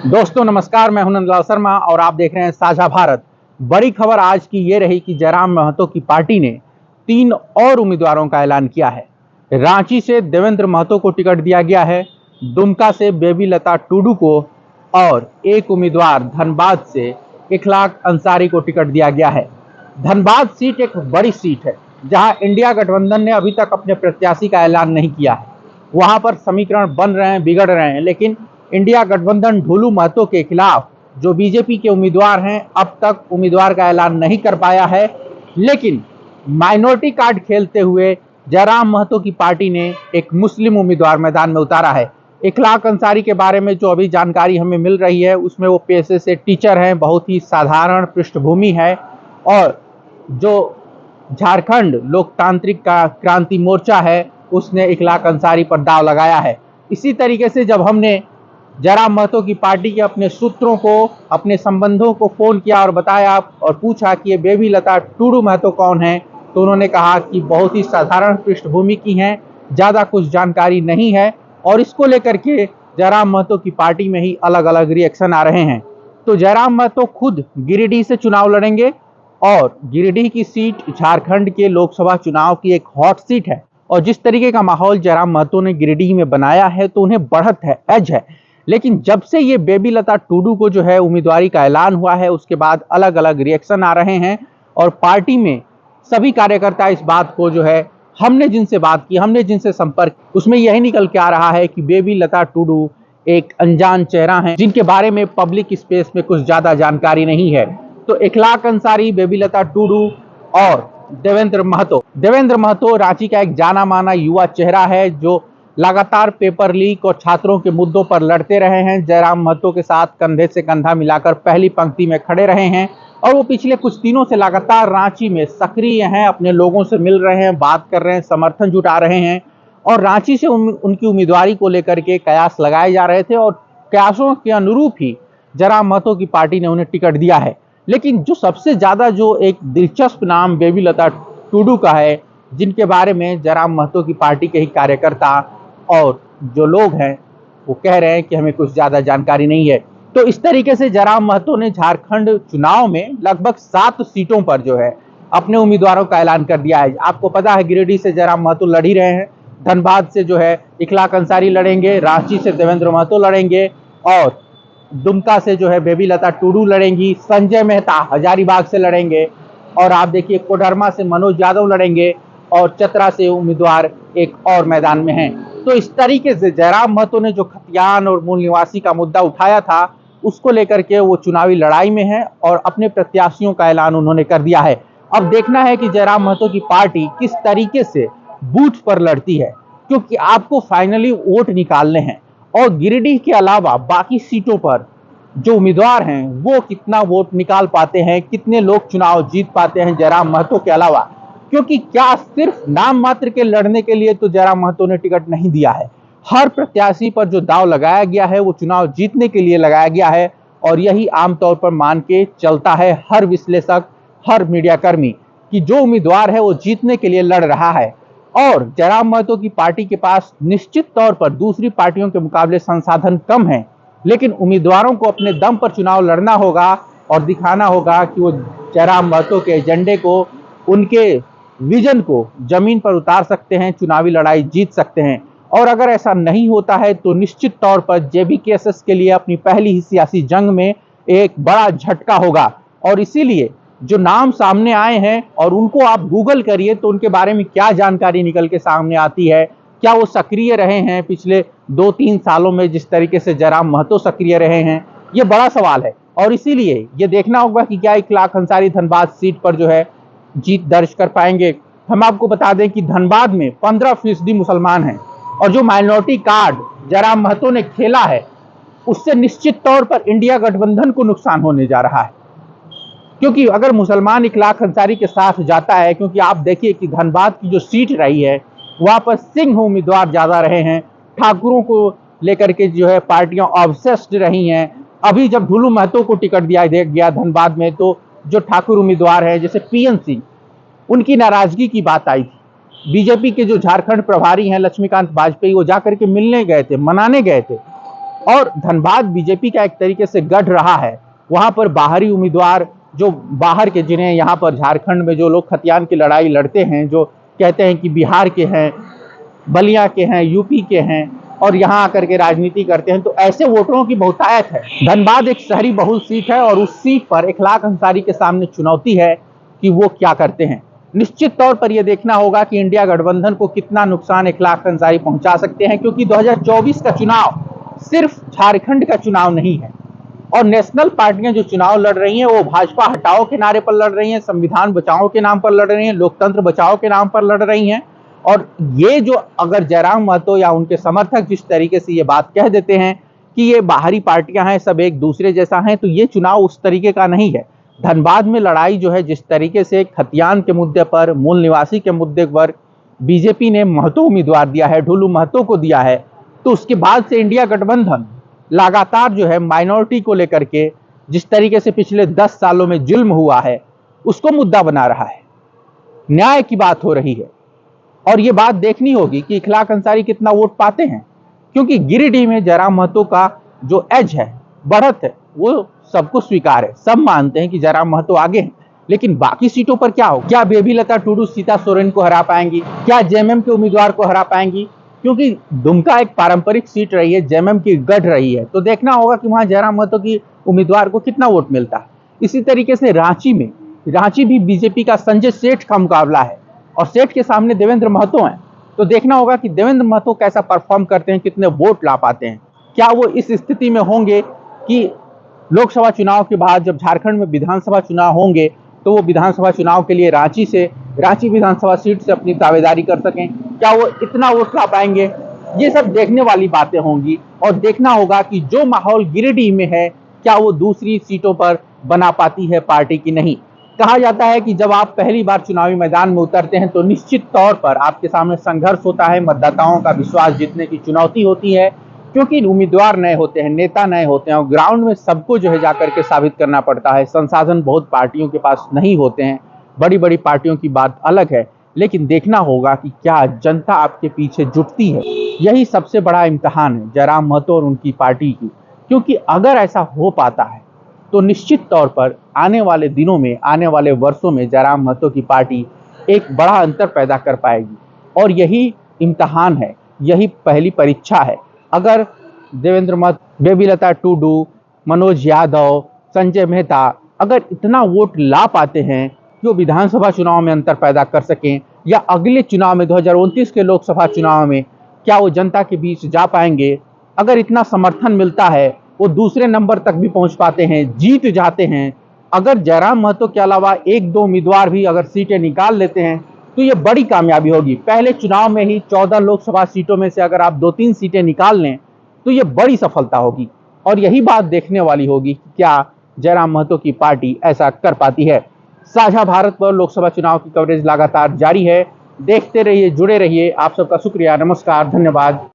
दोस्तों नमस्कार, मैं हूं नंदलाल शर्मा और आप देख रहे हैं साझा भारत। बड़ी खबर आज की ये रही कि जयराम महतो की पार्टी ने 3 और उम्मीदवारों का ऐलान किया है। रांची से देवेंद्र महतो को टिकट दिया गया है, दुमका से बेबी लता टुडू को और एक उम्मीदवार धनबाद से इखलाक अंसारी को टिकट दिया गया है। धनबाद सीट एक बड़ी सीट है जहां इंडिया गठबंधन ने अभी तक अपने प्रत्याशी का ऐलान नहीं किया है। वहां पर समीकरण बन रहे हैं, बिगड़ रहे हैं, लेकिन इंडिया गठबंधन ढुलू महतो के खिलाफ जो बीजेपी के उम्मीदवार हैं अब तक उम्मीदवार का ऐलान नहीं कर पाया है। लेकिन माइनॉरिटी कार्ड खेलते हुए जयराम महतो की पार्टी ने एक मुस्लिम उम्मीदवार मैदान में उतारा है। इखलाक अंसारी के बारे में जो अभी जानकारी हमें मिल रही है उसमें वो पेशे से टीचर हैं, बहुत ही साधारण पृष्ठभूमि है और जो झारखंड लोकतांत्रिक का क्रांति मोर्चा है उसने इखलाक अंसारी पर दाव लगाया है। इसी तरीके से जब हमने जयराम महतो की पार्टी के अपने सूत्रों को, अपने संबंधों को फोन किया और बताया और पूछा कि ये बेबी लता टुडू महतो कौन है, तो उन्होंने कहा कि बहुत ही साधारण पृष्ठभूमि की हैं, ज़्यादा कुछ जानकारी नहीं है और इसको लेकर के जयराम महतो की पार्टी में ही अलग अलग रिएक्शन आ रहे हैं। तो जयराम महतो खुद गिरिडीह से चुनाव लड़ेंगे और गिरिडीह की सीट झारखंड के लोकसभा चुनाव की एक हॉट सीट है और जिस तरीके का माहौल जयराम महतो ने गिरिडीह में बनाया है तो उन्हें बढ़त है, एज है। लेकिन जब से ये बेबी लता टुडू को जो है उम्मीदवारी का ऐलान हुआ है उसके बाद अलग अलग रिएक्शन आ रहे हैं और पार्टी में सभी कार्यकर्ता इस बात को जो है, हमने जिनसे बात की, हमने जिनसे संपर्क, उसमें यही निकल के आ रहा है कि बेबी लता टुडू एक अनजान चेहरा है जिनके बारे में पब्लिक स्पेस में कुछ ज्यादा जानकारी नहीं है। तो इखलाक अंसारी, बेबी लता टुडू और देवेंद्र महतो रांची का एक जाना माना युवा चेहरा है जो लगातार पेपर लीक और छात्रों के मुद्दों पर लड़ते रहे हैं। जयराम महतो के साथ कंधे से कंधा मिलाकर पहली पंक्ति में खड़े रहे हैं और वो पिछले कुछ दिनों से लगातार रांची में सक्रिय हैं, अपने लोगों से मिल रहे हैं, बात कर रहे हैं, समर्थन जुटा रहे हैं और रांची से उनकी उम्मीदवारी को लेकर के कयास लगाए जा रहे थे और कयासों के अनुरूप ही जयराम महतो की पार्टी ने उन्हें टिकट दिया है। लेकिन जो सबसे ज्यादा जो एक दिलचस्प नाम बेबी लता टुडू का है, जिनके बारे में जयराम महतो की पार्टी के ही कार्यकर्ता और जो लोग हैं वो कह रहे हैं कि हमें कुछ ज्यादा जानकारी नहीं है। तो इस तरीके से जयराम महतो ने झारखंड चुनाव में लगभग 7 सीटों पर जो है अपने उम्मीदवारों का ऐलान कर दिया है। आपको पता है गिरिडीह से जयराम महतो लड़ ही रहे हैं, धनबाद से जो है इखलाक अंसारी लड़ेंगे, रांची से देवेंद्र महतो लड़ेंगे और दुमका से जो है बेबी लता टुडू लड़ेंगी, संजय मेहता हजारीबाग से लड़ेंगे और आप देखिए कोडरमा से मनोज यादव लड़ेंगे और चतरा से उम्मीदवार एक और मैदान में हैं। तो इस तरीके से जयराम महतो ने जो खतियान और मूल निवासी का मुद्दा उठाया था उसको लेकर के वो चुनावी लड़ाई में है और अपने प्रत्याशियों का ऐलान उन्होंने कर दिया है। अब देखना है कि जयराम महतो की पार्टी किस तरीके से बूथ पर लड़ती है, क्योंकि आपको फाइनली वोट निकालने हैं और गिरिडीह के अलावा बाकी सीटों पर जो उम्मीदवार हैं वो कितना वोट निकाल पाते हैं, कितने लोग चुनाव जीत पाते हैं जयराम महतो के अलावा। क्योंकि क्या सिर्फ नाम मात्र के लड़ने के लिए तो जयराम महतो ने टिकट नहीं दिया है। हर प्रत्याशी पर जो दाव लगाया गया है वो चुनाव जीतने के लिए लगाया गया है और यही आमतौर पर मान के चलता है हर विश्लेषक, हर मीडिया कर्मी कि जो उम्मीदवार है वो जीतने के लिए लड़ रहा है। और जयराम महतो की पार्टी के पास निश्चित तौर पर दूसरी पार्टियों के मुकाबले संसाधन कम है, लेकिन उम्मीदवारों को अपने दम पर चुनाव लड़ना होगा और दिखाना होगा कि वो जयराम महतो के एजेंडे को, उनके विजन को जमीन पर उतार सकते हैं, चुनावी लड़ाई जीत सकते हैं। और अगर ऐसा नहीं होता है तो निश्चित तौर पर जेबीकेएसएस के लिए अपनी पहली ही सियासी जंग में एक बड़ा झटका होगा। और इसीलिए जो नाम सामने आए हैं और उनको आप गूगल करिए तो उनके बारे में क्या जानकारी निकल के सामने आती है, क्या वो सक्रिय रहे हैं पिछले 2-3 सालों में जिस तरीके से जयराम महतो सक्रिय रहे हैं, ये बड़ा सवाल है। और इसीलिए ये देखना होगा कि क्या इखलाक अंसारी धनबाद सीट पर जो है जीत दर्ज कर पाएंगे। हम आपको बता दें कि धनबाद में 15% मुसलमान हैं और जो माइनॉरिटी कार्ड जयराम महतो ने खेला है उससे निश्चित तौर पर इंडिया गठबंधन को नुकसान होने जा रहा है। क्योंकि अगर मुसलमान इखलाक अंसारी के साथ जाता है, क्योंकि आप देखिए कि धनबाद की जो सीट रही है वहां पर सिंह उम्मीदवार ज्यादा रहे हैं, ठाकुरों को लेकर के जो है पार्टियां ऑब्सेस्ड रही हैं। अभी जब ढुलू महतो को टिकट दिया गया धनबाद में तो जो ठाकुर उम्मीदवार है जैसे पीएन सिंह, उनकी नाराजगी की बात आई थी। बीजेपी के जो झारखंड प्रभारी हैं लक्ष्मीकांत वाजपेयी, वो जाकर के मिलने गए थे, मनाने गए थे और धनबाद बीजेपी का एक तरीके से गढ़ रहा है। वहां पर बाहरी उम्मीदवार जो बाहर के, जिन्हें यहाँ पर झारखंड में जो लोग खतियान की लड़ाई लड़ते हैं, जो कहते हैं कि बिहार के हैं, बलिया के हैं, यूपी के हैं और यहाँ आकर के राजनीति करते हैं, तो ऐसे वोटरों की बहुतायत है। धनबाद एक शहरी बहुल सीट है और उस सीट पर इखलाक अंसारी के सामने चुनौती है कि वो क्या करते हैं। निश्चित तौर पर यह देखना होगा कि इंडिया गठबंधन को कितना नुकसान इखलाक अंसारी पहुंचा सकते हैं, क्योंकि 2024 का चुनाव सिर्फ झारखंड का चुनाव नहीं है और नेशनल पार्टियां जो चुनाव लड़ रही हैं वो भाजपा हटाओ के नारे पर लड़ रही हैं, संविधान बचाओ के नाम पर लड़ रही हैं, लोकतंत्र बचाओ के नाम पर लड़ रही हैं। और ये जो अगर जयराम महतो या उनके समर्थक जिस तरीके से ये बात कह देते हैं कि ये बाहरी पार्टियां हैं, सब एक दूसरे जैसा हैं, तो ये चुनाव उस तरीके का नहीं है। धनबाद में लड़ाई जो है, जिस तरीके से खतियान के मुद्दे पर, मूल निवासी के मुद्दे पर बीजेपी ने महतो उम्मीदवार दिया है, ढुलू महतो को दिया है, तो उसके बाद से इंडिया गठबंधन लगातार जो है माइनॉरिटी को लेकर के जिस तरीके से पिछले 10 सालों में जुल्म हुआ है उसको मुद्दा बना रहा है। न्याय की बात हो रही है और ये बात देखनी होगी कि इखलाक अंसारी कितना वोट पाते हैं, क्योंकि गिरिडीह में जयराम महतो का जो एज है, बढ़त है, वो सबको स्वीकार है। सब मानते हैं कि जयराम महतो आगे हैं, लेकिन बाकी सीटों पर क्या हो? क्या बेबी लता टुडू सीता सोरेन को हरा पाएंगी? क्या जेएमएम के उम्मीदवार को हरा पाएंगी? क्योंकि दुमका एक पारंपरिक सीट रही है, जेएमएम की गढ़ रही है, तो देखना होगा कि वहां जयराम महतो की उम्मीदवार को कितना वोट मिलता है। इसी तरीके से रांची भी बीजेपी का संजय सेठ का मुकाबला है और सेठ के सामने देवेंद्र महतो हैं, तो देखना होगा कि देवेंद्र महतो कैसा परफॉर्म करते हैं, कितने वोट ला पाते हैं। क्या वो इस स्थिति में होंगे कि लोकसभा चुनाव के बाद जब झारखंड में विधानसभा चुनाव होंगे तो वो विधानसभा चुनाव के लिए रांची विधानसभा सीट से अपनी दावेदारी कर सकें? क्या वो इतना वोट ला पाएंगे? ये सब देखने वाली बातें होंगी और देखना होगा कि जो माहौल गिरिडीह में है, क्या वो दूसरी सीटों पर बना पाती है पार्टी की नहीं। कहा जाता है कि जब आप पहली बार चुनावी मैदान में उतरते हैं तो निश्चित तौर पर आपके सामने संघर्ष होता है, मतदाताओं का विश्वास जीतने की चुनौती होती है, क्योंकि उम्मीदवार नए होते हैं, नेता नए होते हैं और ग्राउंड में सबको जो है जाकर के साबित करना पड़ता है। संसाधन बहुत पार्टियों के पास नहीं होते हैं, बड़ी बड़ी पार्टियों की बात अलग है, लेकिन देखना होगा कि क्या जनता आपके पीछे जुटती है। यही सबसे बड़ा इम्तिहान है जयराम महतो और उनकी पार्टी की, क्योंकि अगर ऐसा हो पाता है तो निश्चित तौर पर आने वाले दिनों में, आने वाले वर्षों में जयराम महतो की पार्टी एक बड़ा अंतर पैदा कर पाएगी और यही इम्तिहान है, यही पहली परीक्षा है। अगर देवेंद्र महतो, बेबी लता टुडू, मनोज यादव, संजय मेहता अगर इतना वोट ला पाते हैं कि वो विधानसभा चुनाव में अंतर पैदा कर सकें, या अगले चुनाव में 2029 के लोकसभा चुनाव में क्या वो जनता के बीच जा पाएंगे, अगर इतना समर्थन मिलता है, वो दूसरे नंबर तक भी पहुंच पाते हैं, जीत जाते हैं। अगर जयराम महतो के अलावा 1-2 उम्मीदवार भी अगर सीटें निकाल लेते हैं तो ये बड़ी कामयाबी होगी। पहले चुनाव में ही 14 लोकसभा सीटों में से अगर आप 2-3 सीटें निकाल लें तो ये बड़ी सफलता होगी और यही बात देखने वाली होगी कि क्या जयराम महतो की पार्टी ऐसा कर पाती है। साझा भारत पर लोकसभा चुनाव की कवरेज लगातार जारी है। देखते रहिए, जुड़े रहिए। आप सबका शुक्रिया, नमस्कार, धन्यवाद।